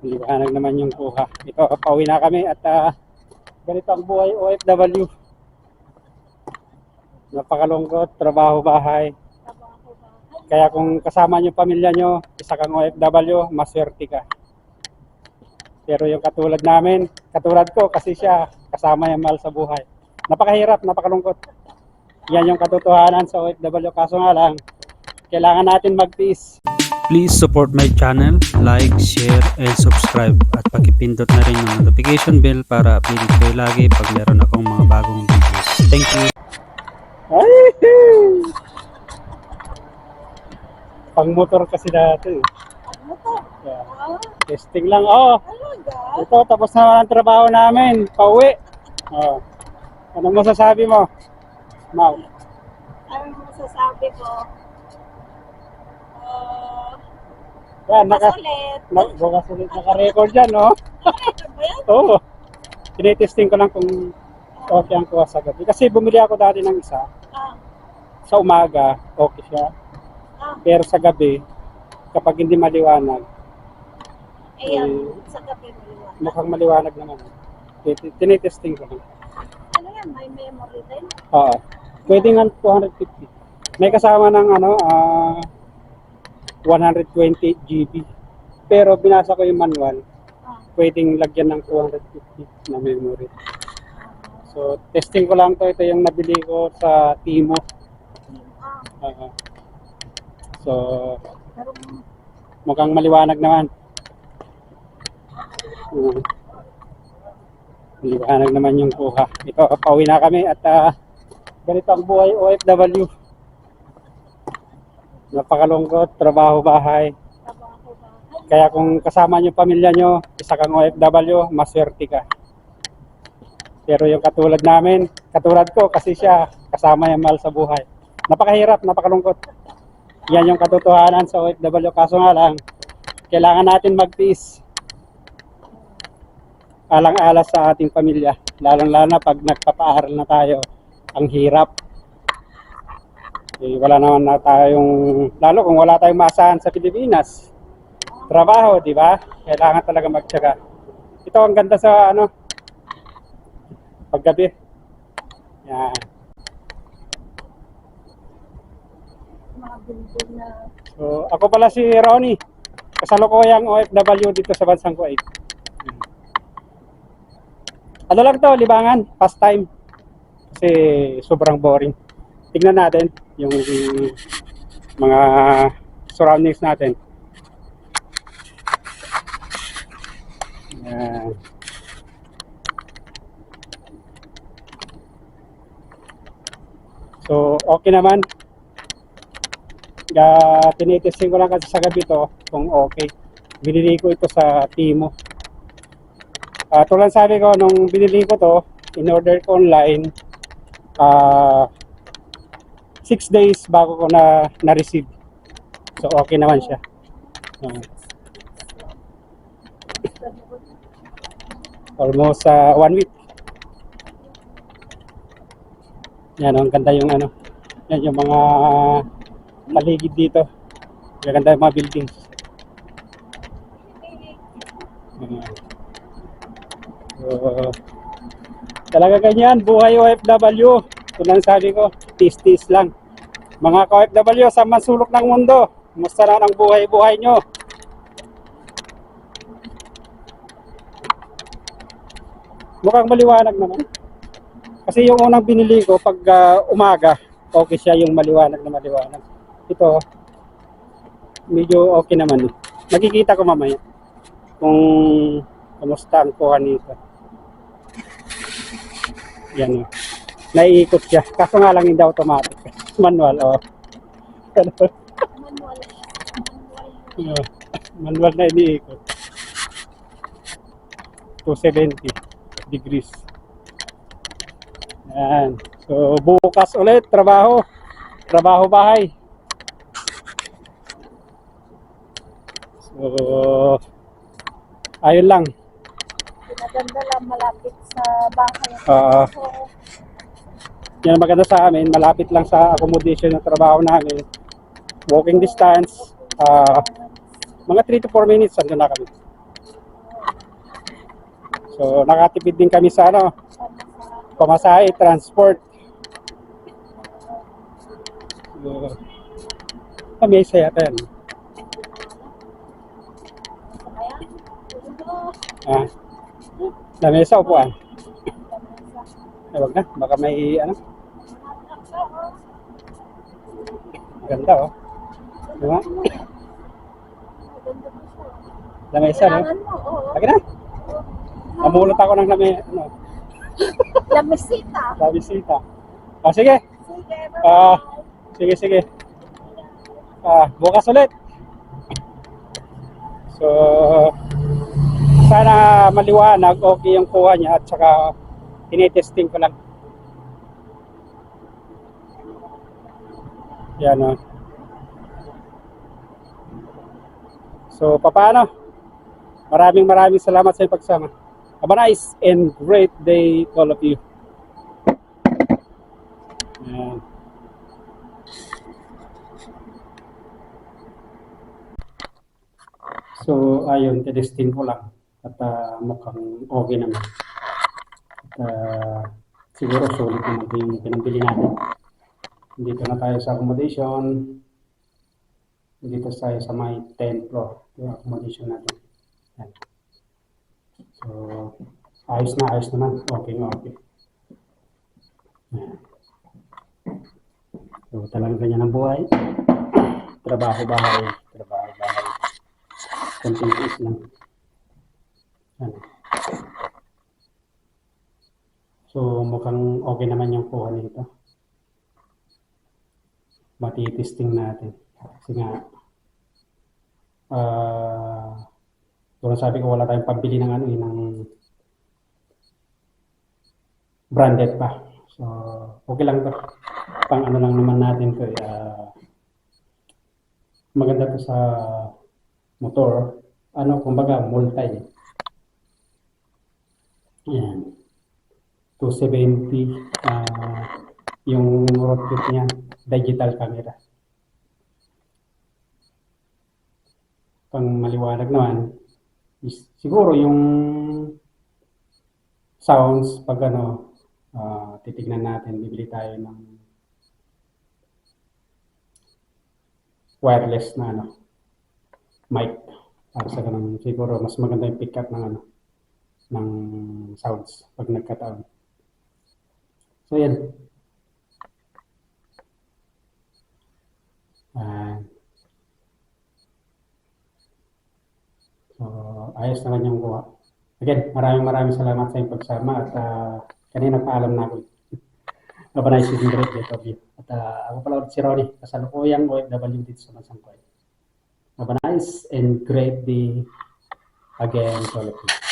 Liwanag naman yung kuha. Ito, pauwi na kami at ganito ang buhay OFW. Napakalungkot, trabaho, bahay. Kaya kung kasama niyo pamilya nyo, isa kang OFW, maswerte ka. Pero yung katulad namin, katulad ko kasi siya, kasama yung mahal sa buhay. Napakahirap, napakalungkot. Yan yung katotohanan sa OFW. Kaso nga lang, kailangan natin mag-peace. Please support my channel, like, share, and subscribe. At pakipindot na rin yung notification bell para updated kayo lagi pag meron akong mga bagong videos. Thank you! Ay! Pang motor kasi dati. Yeah. Testing lang. Oh, ito tapos na ang trabaho namin. Pauwi. Oh. Ano masasabi mo, Mau? Ano masasabi ko? Yan, Bukas ulit. bukas ulit. Naka-record yan, no? Naka-record ba yan? Oo. Tinitesting ko lang kung okay ang kuha sa gabi. Kasi bumili ako dati ng isa. Ah, Sa umaga, okay siya. Pero sa gabi, kapag hindi maliwanag, ayan. Sa gabi maliwanag. mukhang maliwanag naman. Tinitesting ko lang. Ano yan? May memory din? Oo. Pwede nga 250. May kasama ng 120 GB. Pero binasa ko yung manual, pwedeng lagyan ng 250 na memory. So, testing ko lang to. Ito yung nabili ko sa Timo. So, Pero mukhang maliwanag naman. Maliwanag naman yung kuha. Ito, pauwi na kami at ganito ang buhay OFW. Napakalungkot, trabaho, bahay. trabaho ba? Kaya kung kasama niyo pamilya nyo, isa kang OFW, maswerte ka. Pero yung katulad namin, katulad ko kasi siya, kasama yung mahal sa buhay. Napakahirap, napakalungkot. Yan yung katotohanan sa OFW. Kaso nga lang, kailangan natin mag-peace. Alang-alas sa ating pamilya. Lalong-lalo na pag nagpapaaral na tayo, ang hirap. Wala naman na tayong, lalo kung wala tayong maasahan sa Pilipinas. Trabaho, di ba? Kailangan talaga magtiyaga. Ito ang ganda sa paggabi. Yan. Mga building na So, ako pala si Ronnie. Kasalukuyang OFW dito sa bansang Kuwait. Ano lang to, libangan, pastime. Kasi sobrang boring. Tingnan natin yung mga surroundings natin. Yan. So, okay naman. Tinitesting ko lang kasi sa gabi to kung okay. Binili ko ito sa Timo. Tulad sabi ko, nung binili ko to, in-order ko online, 6 days bago ko na-receive. So, okay naman siya. Almost 1 week. Yan, ang ganda yung yan yung mga paligid dito. Ganda yung mga buildings. So, talaga ganyan, buhay OFW. Ito lang sabi ko, tis-tis lang. Mga OFW sa masulok ng mundo, kumusta na ang buhay-buhay nyo? Mukhang maliwanag naman. Kasi yung unang binili ko, pag umaga, okay siya yung maliwanag na maliwanag. Ito, medyo okay naman. Makikita ko mamaya kung kumusta ang kuha nito. Yan o. Naiikot siya. Kaso nga lang hindi automatic. Manual, o. Manual na iniikot. 270 degrees. Yan. So, bukas ulit, trabaho. Trabaho bahay. So, ayun lang. pinaganda lang malapit sa bahay. So, Yan ang maganda sa amin, malapit lang sa accommodation ng trabaho namin. Walking distance, mga 3 to 4 minutes, andun na kami. So, nakatipid din kami sa ano, pamasahe, transport. So, may saya yan. Ah, lamesa upuan. Ay, wag na, baka may ano. Ganda oh. Diba? Lamesa, no? Lagi na. Namulot ako ng ano, Lamisita. labisita. Oh, sige. Sige, Ah, bye-bye. sige. Bukas ulit. So, sana maliwanag, okay yung kuha niya at saka tinitesting ko lang. Yan o. So, paano? Maraming salamat sa iyong pagsama. Have a nice and great day to all of you. Yan. So, ayun, tinesting ko lang. At mukhang okay naman. At siguro sulit naman ito yung pinambili natin. Dito na tayo sa accommodation. Dito tayo sa may 10th floor. Ito yung accommodation natin. Yan. So, ayos naman. Okay. Yan. So, talagang ganyan ang buhay. Trabaho-bahay. Konting tiis lang. Yan. So, mukhang okay naman yung kuha nito. Matitesting natin. Kasi nga, doon sabi ko wala tayong pambili ng ng branded pa. So, okay lang to. Pang ano lang naman natin to. Maganda to sa motor. Kumbaga, multi. Yan. 270 yung road trip niya, digital camera. Pang maliwanag naman, siguro yung sounds pag titignan natin, bibili tayo ng wireless na mic para sa ganun. Siguro mas maganda yung pick up ng ng sounds pag nagkataon. So yan. So ayos naman yung kuha. Again, maraming salamat sa iyong pagsama at kanina paalam na ako. Have a nice and great day to you. At ako pala ulit si Ronnie, kasalukuyang OFW dito sa Bansang Kuwait. Have a nice and great day again to all of you.